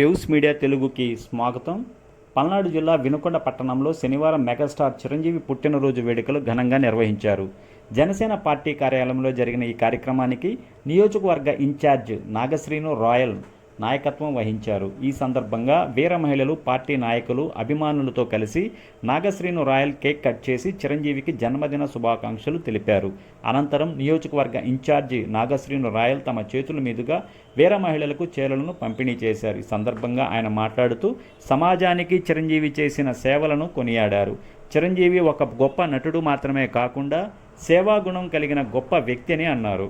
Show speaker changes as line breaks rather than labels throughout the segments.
Waves media తెలుగుకి స్వాగతం. పల్నాడు జిల్లా వినుకొండ పట్టణంలో శనివారం మెగాస్టార్ చిరంజీవి పుట్టినరోజు వేడుకలు ఘనంగా నిర్వహించారు. జనసేన పార్టీ కార్యాలయంలో జరిగిన ఈ కార్యక్రమానికి నియోజకవర్గ ఇన్ఛార్జ్ నాగశ్రీను రాయల్ నాయకత్వం వహించారు. ఈ సందర్భంగా వీర మహిళలు, పార్టీ నాయకులు, అభిమానులతో కలిసి నాగశ్రీను రాయల్ కేక్ కట్ చేసి చిరంజీవికి జన్మదిన శుభాకాంక్షలు తెలిపారు. అనంతరం నియోజకవర్గ ఇన్ఛార్జి నాగశ్రీను రాయల్ తమ చేతుల మీదుగా వీర మహిళలకు చీరలను పంపిణీ చేశారు. ఈ సందర్భంగా ఆయన మాట్లాడుతూ సమాజానికి చిరంజీవి చేసిన సేవలను కొనియాడారు. చిరంజీవి ఒక గొప్ప నటుడు మాత్రమే కాకుండా సేవాగుణం కలిగిన గొప్ప వ్యక్తి అని అన్నారు.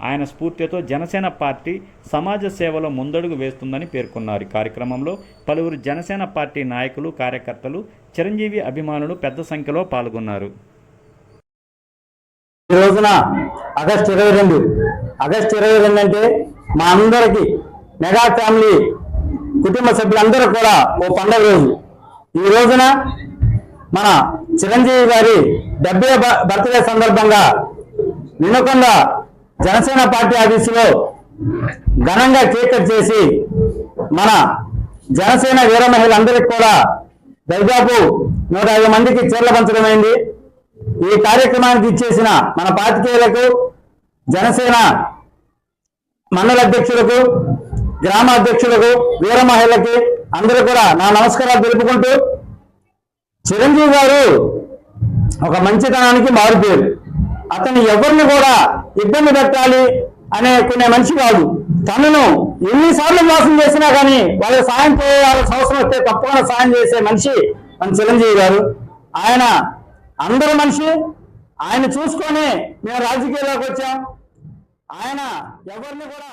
ఆయన స్ఫూర్తితో జనసేన పార్టీ సమాజ సేవలో ముందడుగు వేస్తుందని పేర్కొన్నారు. ఈ కార్యక్రమంలో పలువురు జనసేన పార్టీ నాయకులు, కార్యకర్తలు, చిరంజీవి అభిమానులు పెద్ద సంఖ్యలో పాల్గొన్నారు.
ఈ రోజున ఆగస్టు 22 అంటే మా అందరికీ మెగా ఫ్యామిలీ కుటుంబ సభ్యులందరూ కూడా ఓ పండుగ రోజు. ఈ రోజున మన చిరంజీవి గారి 70వ బర్త్డే సందర్భంగా వినుకొండ జనసేన పార్టీ ఆఫీసులో ఘనంగా కేక్ కట్ చేసి మన జనసేన వీర మహిళలందరికీ కూడా దాదాపు 150 మందికి చీరలు పంచడమైంది. ఈ కార్యక్రమానికి ఇచ్చేసిన మన పాత్రికేయులకు, జనసేన మండల అధ్యక్షులకు, గ్రామ అధ్యక్షులకు, వీర మహిళలకి అందరూ కూడా నా నమస్కారాలు తెలుపుకుంటూ, చిరంజీవి గారు ఒక మంచితనానికి మారుపేరు. అతను ఎవరిని కూడా ఇబ్బంది పెట్టాలి అనే కొనే మనిషి కాదు. తనను ఎన్నిసార్లు మోసం చేసినా కానీ వాళ్ళకి సాయం చేయాల్సిన అవసరం వస్తే తప్పకుండా సాయం చేసే మనిషి మన చిరంజీవి గారు. ఆయన అందరూ మనిషి. ఆయన చూసుకొని మేము రాజకీయాల్లోకి వచ్చాం. ఆయన ఎవరిని కూడా